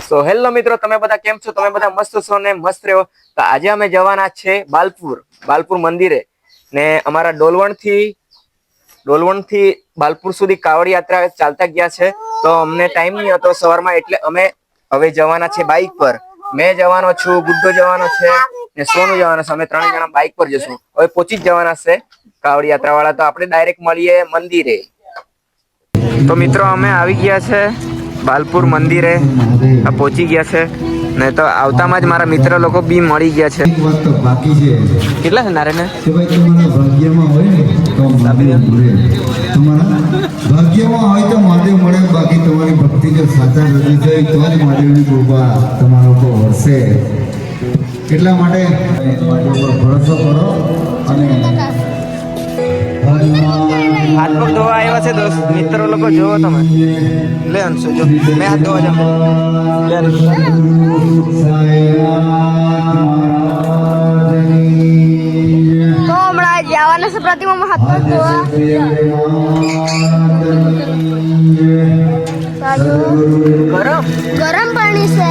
તો હેલો મિત્રો, તમે બધા કેમ છો? તમે બધા મસ્ત છો ને મસ્ત રહ્યો. તો આજે અમે જવાના છે બાલપુર મંદિરે ને અમારા ડોલવણ થી બાલપુર સુધી કાવડ યાત્રા ચાલતા ગયા છે. તો અમને ટાઈમ નહીં હતો સવારમાં, એટલે અમે હવે જવાના છે બાઇક પર. મેં જવાનો છું, ગુડ્ડો જવાનો છે ને સોનું જવાનો છે. અમે 3 જણા બાઇક પર જશું. હવે પહોંચી જ જવાના છે કાવડ યાત્રા વાળા. તો આપણે ડાયરેક્ટ મળીએ મંદિરે. તો મિત્રો અમે આવી ગયા છે બાલપુર મંદિરે, પહોંચી ગયા છે ને. તો આવતામાં જ મારા મિત્ર લોકો બી મળી ગયા છે. બાકી છે કેટલા છે નારે ને? તમારા ભાગ્યમાં હોય ને તો મહાદેવ મળે. તમારા ભાગ્યમાં હોય તો મહાદેવ મળે. બાકી તમારી ભક્તિ જો સાચા હૃદય જાય તો જ મહાદેવની કૃપા તમારા ઉપર વરસે. એટલા માટે મહાદેવ પર ભરોસો કરો. અને હાથ પગ ધોવા આવ્યા છે દોસ્ત મિત્રો લોકો, જોવો તમે. લે અંશુ, જો મેં હાથ ધોવા જાઉં. તો હમણાં જવાના છે પ્રતિમામાં હાથ પગ ધોવા. ગરમ પાણી છે.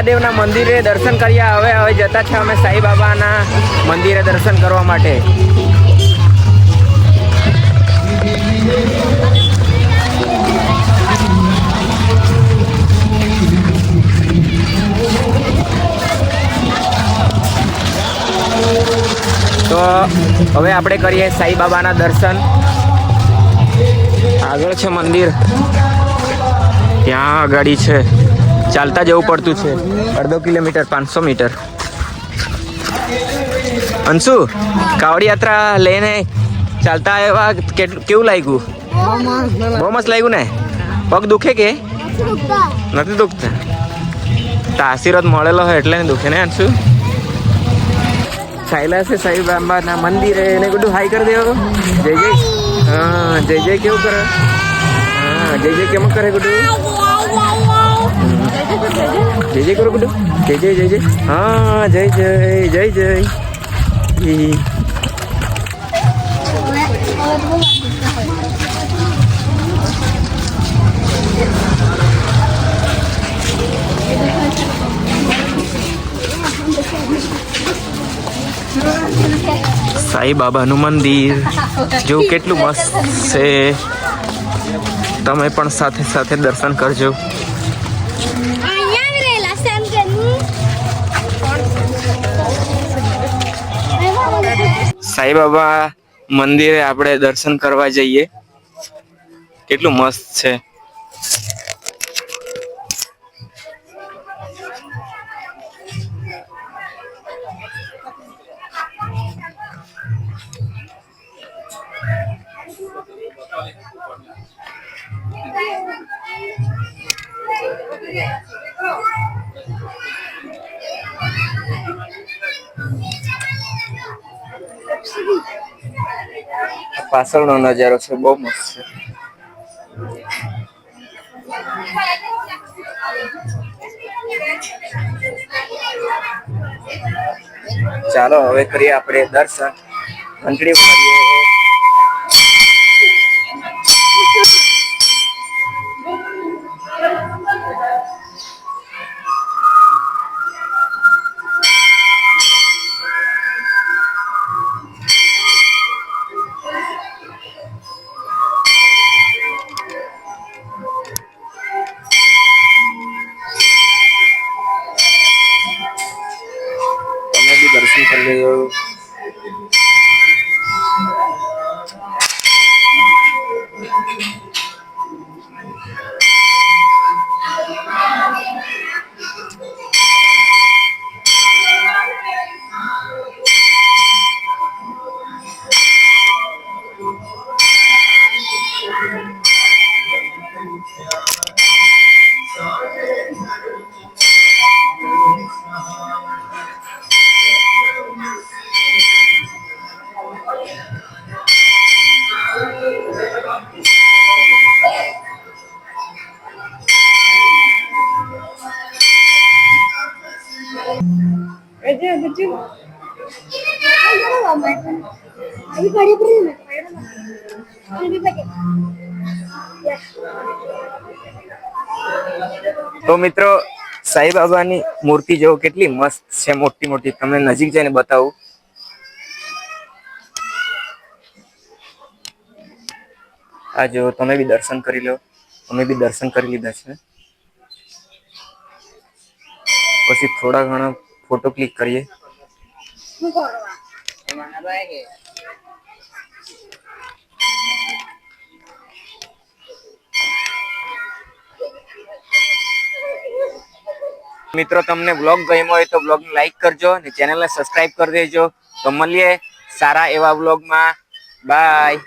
મહાદેવના મંદિરે દર્શન કર્યા. હવે જતા છે અમે સાંઈબાબાના મંદિરે દર્શન કરવા માટે. તો હવે આપણે કરીએ સાંઈબાબાના દર્શન. આગળ છે મંદિર, ત્યાં ગાડી છે, ચાલતા જવું પડતું છે. 1.5 કિલોમીટર 500 મીટર. અંશુ, કાવડી યાત્રા લઈને ચાલતા આવ્યા, કેવું લાગ્યું? બહુ મસ્ત લાગ્યું ને? પગ દુખે કે નથી દુખતા? તો આશીર્વાદ મળેલો હોય એટલે ને દુખે ને અંશુ? ચાલ્યા છે સાંઈબાબાના મંદિરે એને બધું હાઈ કરી દેવો. જય જય. હા, જય જય કેવું કરે? હા, જય જય કેમ કરે બધું? જય જય કરો બધું. જય જય જય જય. હા, જય જય જય જય. સાંઈબાબાનું મંદિર જો કેટલું મસ્ત છે. તમે પણ સાથે સાથે દર્શન કરજો. સાંઈબાબા મંદિરે આપણે દર્શન કરવા જઈએ. કેટલું મસ્ત છે. પાછળનો નજારો છે, બહુ મસ્ત છે. ચાલો હવે કરીએ આપણે દર્શન. ઘંટડી મારીએ. તમે બી દર્શન કરી લેજો. તો મિત્રો, સાંઈબાબાની મૂર્તિ જો કેટલી મસ્ત છે, મોટી મોટી. તમને નજીક જઈને બતાવું. આ જો, તમે બી દર્શન કરી લો. અમે બી દર્શન કરી લીધા છે. પછી થોડા ઘણા ફોટો ક્લિક કરીએ. મિત્રો, તમને બ્લોગ ગમ્યો હોય તો બ્લોગને લાઈક કરજો અને ચેનલને સબસ્ક્રાઇબ કરી દેજો. તો મળીએ સારા એવા બ્લોગમાં. બાય.